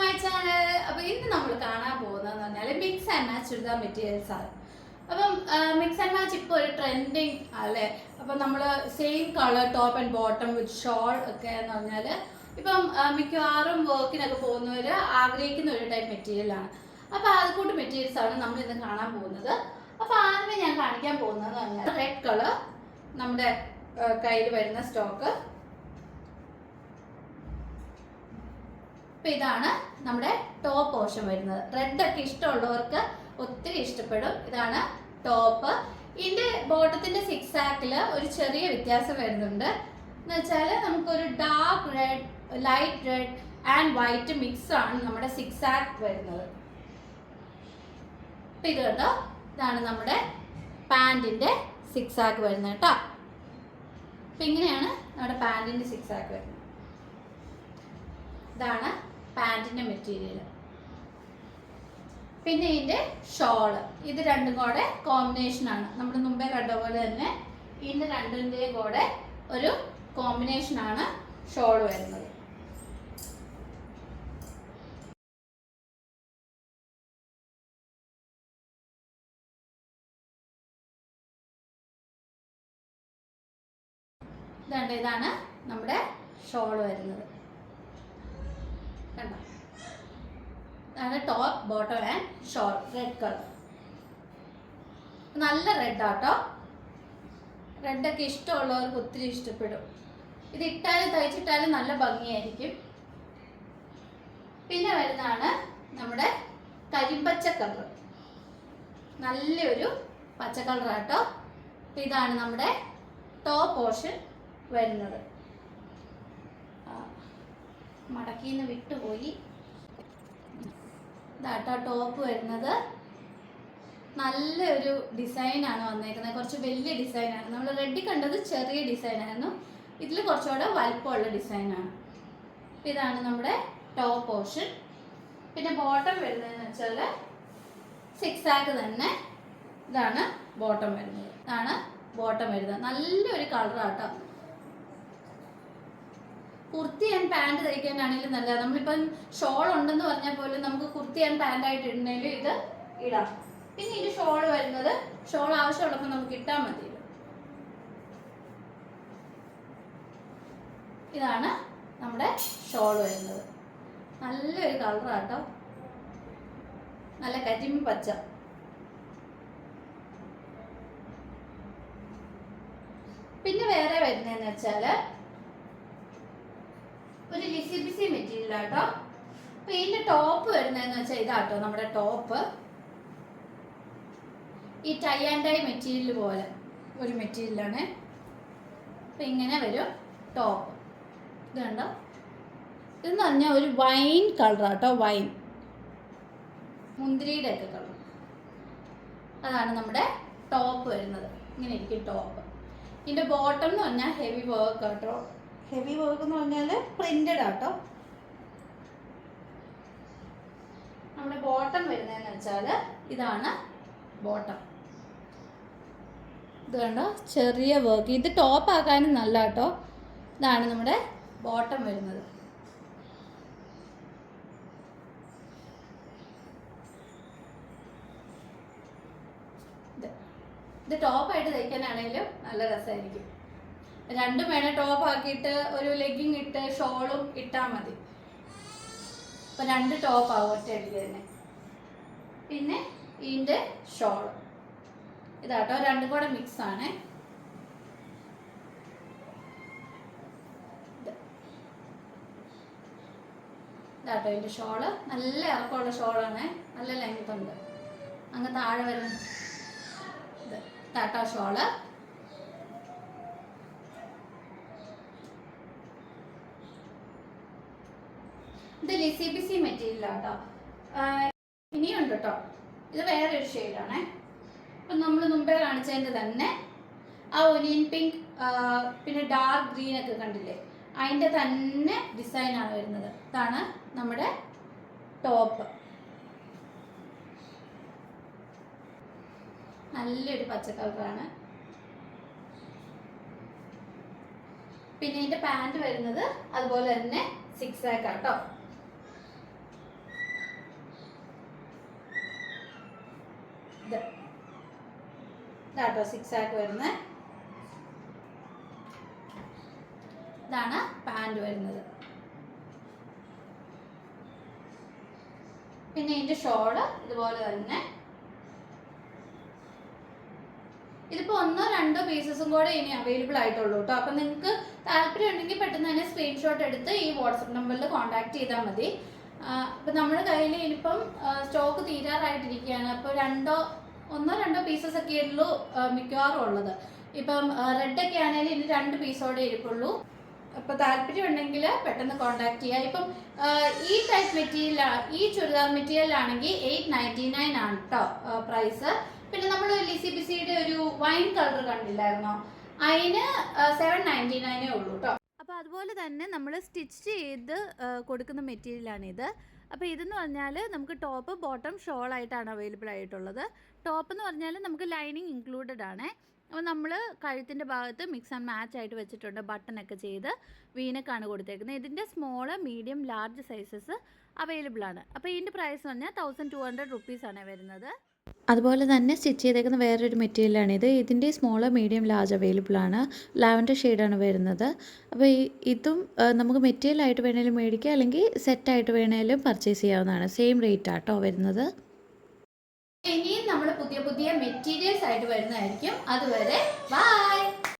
My channel. അപ്പോൾ ഇന്ന് നമ്മൾ കാണാൻ പോകുന്നതെന്ന് പറഞ്ഞാൽ mix and match churidar materials ആണ്. അപ്പം മിക്സ് ആൻഡ് മാച്ച് ഇപ്പോൾ ഒരു ട്രെൻഡിങ് അല്ലേ. അപ്പം നമ്മൾ same colour top and bottom with shawl ഒക്കെ എന്ന് പറഞ്ഞാൽ ഇപ്പം മിക്കവാറും വർക്കിനൊക്കെ പോകുന്നവർ ആഗ്രഹിക്കുന്ന ഒരു ടൈപ്പ് മെറ്റീരിയലാണ്. അപ്പോൾ അതുകൂട്ട് മെറ്റീരിയൽസ് ആണ് നമ്മൾ ഇന്ന് കാണാൻ പോകുന്നത്. അപ്പോൾ ആദ്യമേ ഞാൻ കാണിക്കാൻ പോകുന്നതെന്ന് പറഞ്ഞാൽ റെഡ് കളർ നമ്മുടെ കയ്യിൽ വരുന്ന സ്റ്റോക്ക്. അപ്പോൾ ഇതാണ് നമ്മുടെ ടോപ്പ് പോർഷൻ വരുന്നത്. റെഡ് ഒക്കെ ഇഷ്ടമുള്ളവർക്ക് ഒത്തിരി ഇഷ്ടപ്പെടും. ഇതാണ് ടോപ്പ്. ഇതിന്റെ ബോട്ടത്തിന്റെ സിക്സ് ആക്കിൽ ഒരു ചെറിയ വ്യത്യാസം വരുന്നുണ്ട്. എന്ന് വെച്ചാൽ നമുക്കൊരു dark red, light red and white mix ആണ് നമ്മുടെ സിക്സ് ആക്ക് വരുന്നത്. അപ്പം ഇത് കേട്ടോ, ഇതാണ് നമ്മുടെ പാൻറ്റിന്റെ സിക്സ് ആക്ക് വരുന്നത് കേട്ടോ. അപ്പം ഇങ്ങനെയാണ് നമ്മുടെ പാൻറ്റിന്റെ സിക്സ് ആക്ക് വരുന്നത്. ഇതാണ് പാൻറ്റിന്റെ മെറ്റീരിയൽ. പിന്നെ ഇതിന്റെ ഷോള്, ഇത് രണ്ടും കൂടെ കോമ്പിനേഷൻ ആണ്. നമ്മൾ മുമ്പേ കണ്ട പോലെ തന്നെ ഇതിന്റെ രണ്ടിന്റെയും കൂടെ ഒരു കോമ്പിനേഷൻ ആണ് ഷോള് വരുന്നത്. ഇതാണ് നമ്മുടെ ഷോള് വരുന്നത്. കണ്ടോ, ഇതാണ് top, bottom and shawl. Red colour, നല്ല റെഡ് ആട്ടോ. റെഡൊക്കെ ഇഷ്ടമുള്ളവർക്ക് ഒത്തിരി ഇഷ്ടപ്പെടും. ഇത് ഇട്ടാലും തയ്ച്ചിട്ടാലും നല്ല ഭംഗിയായിരിക്കും. പിന്നെ വരുന്നതാണ് നമ്മുടെ കരിമ്പച്ച കളർ, നല്ലൊരു പച്ച കളറാട്ടോ. ഇതാണ് നമ്മുടെ ടോപ്പ് പോർഷൻ വരുന്നത്. മടക്കിന്ന് വിട്ടുപോയി. ഇതാട്ടോ ടോപ്പ് വരുന്നത്. നല്ലൊരു ഡിസൈനാണ് വന്നേക്കുന്നത്. കുറച്ച് വലിയ ഡിസൈനാണ്. നമ്മൾ റെഡി കണ്ടത് ചെറിയ ഡിസൈനായിരുന്നു, ഇതിൽ കുറച്ചുകൂടെ വലുപ്പമുള്ള ഡിസൈനാണ്. ഇതാണ് നമ്മുടെ ടോപ്പ് പോർഷൻ. പിന്നെ ബോട്ടം വരുന്നതെന്ന് വെച്ചാൽ സിക്സ് ആക്ക് തന്നെ. ഇതാണ് ബോട്ടം വരുന്നത്. ഇതാണ് ബോട്ടം വരുന്നത്. നല്ലൊരു കളറാട്ടോ. കുർത്തി ആൻഡ് പാൻറ് തയ്ക്കാനാണെങ്കിലും നല്ലതാണ്. നമ്മളിപ്പം ഷോൾ ഉണ്ടെന്ന് പറഞ്ഞാൽ പോലും നമുക്ക് കുർത്തി ആൻഡ് പാൻറ് ആയിട്ട് ഇടണമെങ്കിൽ ഇത് ഇടാം. പിന്നെ ഇതിന്റെ ഷോൾ വരുന്നത്, ഷോൾ ആവശ്യമുള്ളപ്പോൾ നമുക്ക് ഇട്ടാൽ മതി. ഇതാണ് നമ്മുടെ ഷോൾ വരുന്നത്. നല്ലൊരു കളറാട്ടോ, നല്ല കരിമ്പ് പച്ച. പിന്നെ വേറെ വരുന്നതെന്ന് വെച്ചാൽ ഒരു ലിസി ബിസി മെറ്റീരിയൽ ആട്ടോ. അപ്പൊ ഇതിന്റെ ടോപ്പ് വരുന്നതെന്ന് വെച്ചാൽ ഇതാട്ടോ നമ്മുടെ ടോപ്പ്. ഈ ടൈ ആൻഡ് ഡൈ മെറ്റീരിയൽ പോലെ ഒരു മെറ്റീരിയലാണ്. അപ്പൊ ഇങ്ങനെ വരും ടോപ്പ്. ഇത് കണ്ടോ, ഇതെന്ന് പറഞ്ഞാൽ ഒരു വൈൻ കളറാട്ടോ. വൈൻ, മുന്തിരിയുടെ ഒക്കെ കളർ. അതാണ് നമ്മുടെ ടോപ്പ് വരുന്നത്. ഇങ്ങനെ ഇരിക്കും ടോപ്പ്. ഇതിന്റെ ബോട്ടം എന്ന് പറഞ്ഞാൽ ഹെവി വർക്ക് ആട്ടോ. ഹെവി വർക്ക് എന്ന് പറഞ്ഞാൽ പ്രിന്റഡ് ആട്ടോ. നമ്മുടെ ബോട്ടം വരുന്നതെന്ന് വെച്ചാൽ ഇതാണ് ബോട്ടം. ഇത് കണ്ടോ, ചെറിയ വർക്ക്. ഇത് ടോപ്പ് ആക്കാനും നല്ല കേട്ടോ. ഇതാണ് നമ്മുടെ ബോട്ടം വരുന്നത്. ഇത് ടോപ്പായിട്ട് തയ്ക്കാനാണെങ്കിലും നല്ല രസമായിരിക്കും. രണ്ടും വേണം. ടോപ്പ് ആക്കിയിട്ട് ഒരു ലെഗിങ് ഇട്ട് ഷോളും ഇട്ടാൽ മതി. അപ്പം രണ്ട് ടോപ്പ് ആവും ഒറ്റയടിക്ക് തന്നെ. പിന്നെ ഇതിൻ്റെ ഷോൾ ഇതാട്ടോ, രണ്ടും കൂടെ മിക്സ് ആണ്. ഇതാട്ടോ ഇതിൻ്റെ ഷോള്. നല്ല ഇറക്കമുള്ള ഷോളാണ്, നല്ല ലെങ്ത് ഉണ്ട്. അങ്ങ് താഴെ വരും. ഇതാട്ടോ ഷോള്. ഇത് ലിസി ബിസി മെറ്റീരിയൽ ആട്ടോ. ഇനിയുണ്ട് കേട്ടോ, ഇത് വേറൊരു ഷെയ്ഡാണേ. അപ്പം നമ്മൾ മുമ്പേ കാണിച്ചതിൻ്റെ തന്നെ ആ ഒനിയൻ പിങ്ക്, പിന്നെ ഡാർക്ക് ഗ്രീൻ ഒക്കെ കണ്ടില്ലേ, അതിൻ്റെ തന്നെ ഡിസൈനാണ് വരുന്നത്. ഇതാണ് നമ്മുടെ ടോപ്പ്. നല്ലൊരു പച്ച കളറാണ്. പിന്നെ ഇതിൻ്റെ പാൻറ് വരുന്നത് അതുപോലെ തന്നെ സിക്സ് ആക്ക് ആട്ടോ. ഇത് ഇതാട്ടോ 6 ആക്ക് വരുന്നത്. ഇതാണ് പാൻറ് വരുന്നത്. പിന്നെ ഇതിൻ്റെ ഷോള് ഇതുപോലെ തന്നെ. ഇതിപ്പോൾ 1-2 പീസസും കൂടെ ഇനി അവൈലബിൾ ആയിട്ടുള്ളൂ കേട്ടോ. അപ്പം നിങ്ങൾക്ക് താല്പര്യം ഉണ്ടെങ്കിൽ പെട്ടെന്ന് തന്നെ സ്ക്രീൻഷോട്ട് എടുത്ത് ഈ വാട്സപ്പ് നമ്പറിൽ കോൺടാക്ട് ചെയ്താൽ മതി. അപ്പം നമ്മുടെ കയ്യിൽ ഇനിയിപ്പം സ്റ്റോക്ക് തീരാറായിട്ടിരിക്കുകയാണ്. അപ്പോൾ 1-2 പീസസ് ഒക്കെ ഉള്ളൂ മിക്കവാറും ഉള്ളത്. ഇപ്പം റെഡൊക്കെ ആണെങ്കിലും ഇനി 2 പീസോടെ ഇരിപ്പുള്ളൂ. അപ്പോൾ താല്പര്യം ഉണ്ടെങ്കിൽ പെട്ടെന്ന് കോൺടാക്ട് ചെയ്യുക. ഇപ്പം ഈ ടൈപ്പ് മെറ്റീരിയൽ, ഈ ചുരിദാർ മെറ്റീരിയൽ ആണെങ്കിൽ 899 ആണ് കേട്ടോ പ്രൈസ്. പിന്നെ നമ്മൾ ലിസി ബിസിയുടെ ഒരു വൈൻ കളർ കണ്ടില്ലായിരുന്നോ, അതിന് 799 ഉള്ളൂ കേട്ടോ. അപ്പോൾ അതുപോലെ തന്നെ നമ്മൾ സ്റ്റിച്ച് ചെയ്ത് കൊടുക്കുന്ന മെറ്റീരിയലാണിത്. അപ്പോൾ ഇതെന്ന് പറഞ്ഞാൽ നമുക്ക് ടോപ്പ് ബോട്ടം ഷോൾ ആയിട്ടാണ് അവൈലബിൾ ആയിട്ടുള്ളത്. ടോപ്പ് എന്ന് പറഞ്ഞാൽ നമുക്ക് ലൈനിങ് ഇൻക്ലൂഡഡ് ആണ്. അപ്പോൾ നമ്മൾ കഴുത്തിൻ്റെ ഭാഗത്ത് മിക്സ് ആൻഡ് മാച്ച് ആയിട്ട് വെച്ചിട്ടുണ്ട്. ബട്ടണൊക്കെ ചെയ്ത് വീനക്കാണ് കൊടുത്തേക്കുന്നത്. ഇതിൻ്റെ small, medium, large sizes available ആണ്. അപ്പോൾ ഇതിൻ്റെ പ്രൈസ് എന്ന് പറഞ്ഞാൽ 1200 റുപ്പീസാണ് വരുന്നത്. അതുപോലെ തന്നെ സ്റ്റിച്ച് ചെയ്തേക്കുന്ന വേറൊരു മെറ്റീരിയലാണിത്. ഇതിൻ്റെ സ്മോള്, മീഡിയം, ലാർജ് അവൈലബിൾ ആണ്. ലാവൻഡർ ഷെയ്ഡാണ് വരുന്നത്. അപ്പോൾ ഇതും നമുക്ക് മെറ്റീരിയലായിട്ട് വേണമെങ്കിലും മേടിക്കുക, അല്ലെങ്കിൽ സെറ്റായിട്ട് വേണമെങ്കിലും പർച്ചേസ് ചെയ്യാവുന്നതാണ്. സെയിം റേറ്റ് ആട്ടോ വരുന്നത്. ഇനിയും നമ്മൾ പുതിയ മെറ്റീരിയൽസ് ആയിട്ട് വരുന്നതായിരിക്കും. അതുവരെ ബൈ.